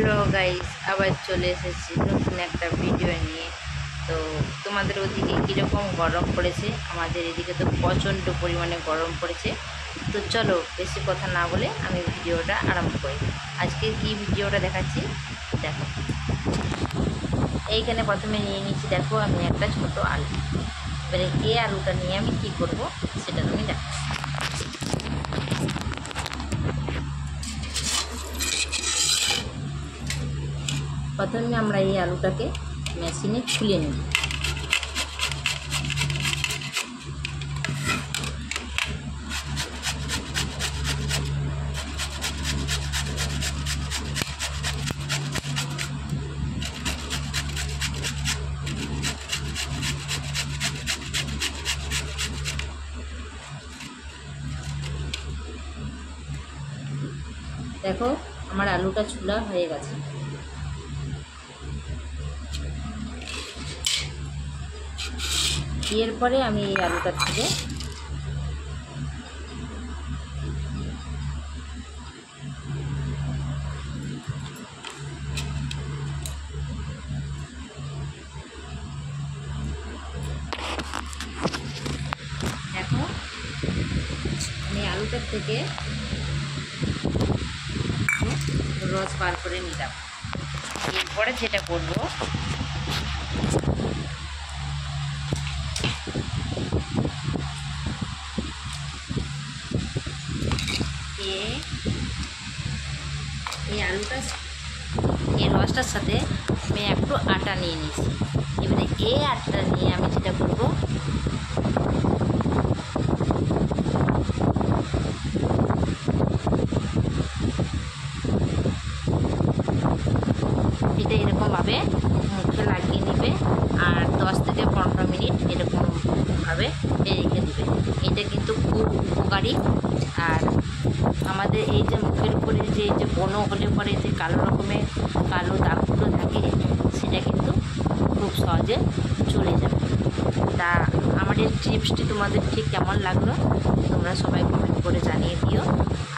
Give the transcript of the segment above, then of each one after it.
Hello guys, আবার চলে এসেছি নতুন একটা ভিডিও নিয়ে। তো তোমাদের ওদিকে কীরকম গরম পড়েছে? আমাদের এদিকে তো প্রচণ্ড পরিমাণে গরম পড়েছে। তো চলো বেশি কথা না বলে আমি ভিডিওটা আরম্ভ করি। আজকে কি ভিডিওটা দেখাচ্ছি দেখো। এইখানে প্রথমে নিয়ে নিচ্ছি, দেখো আমি একটা ছোট আলু। এবারে এই আলুটা নিয়ে আমি কি করব সেটা তুমি দেখো। প্রথমে আমরা এই আলুটাকে মেশিনে খুলে নেব। দেখো আমার আলুটা চুলা হয়ে গেছে। এরপরে আমি এই আলুটা থেকে দেখো আমি আলুটার থেকে রস বার করে নিলাম। এরপরে যেটা করব, এই আলুটা এই রসটার সাথে আমি একটু আটা নিয়ে নিয়েছি। এবারে এই আটাটা নিয়ে আমি যেটা করব, এটা এরকমভাবে মুখে লাগিয়ে নেবে আর 10 থেকে 15 মিনিট এরকমভাবে রেখে দেবে। এটা কিন্তু খুব উপকারী। আর আমাদের এই যে মুখের উপরে যে ব্রণ হলে পরে যে কালো রকমের কালো দাগগুলো থাকে, সেটা কিন্তু খুব সহজে চলে যাবে। তা আমার এই টিপসটি তোমাদের ঠিক কেমন লাগলো তোমরা সবাই কমেন্ট করে জানিয়ে দিও।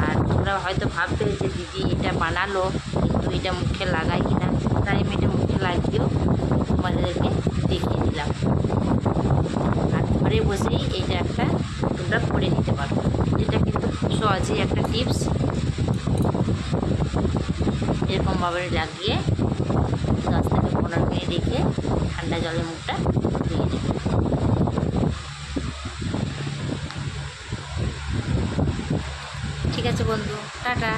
আর তোমরা হয়তো ভাববে যে দিদি এটা বানালো কিন্তু এটা মুখে লাগাই কিনা, তাই আমি এটা মুখে লাগিয়েও তোমাদেরকে দেখিয়ে দিলাম। আর ঘরে বসেই এইটা একটা তোমরা করে নিতে পারো। এটা কিন্তু খুব সহজেই একটা টিপস। এরকমভাবে লাগিয়ে 10 থেকে 15 মিনিট রেখে ঠান্ডা জলে মুখটা ধুয়ে নেবে। ঠিক আছে বন্ধু, টাটা।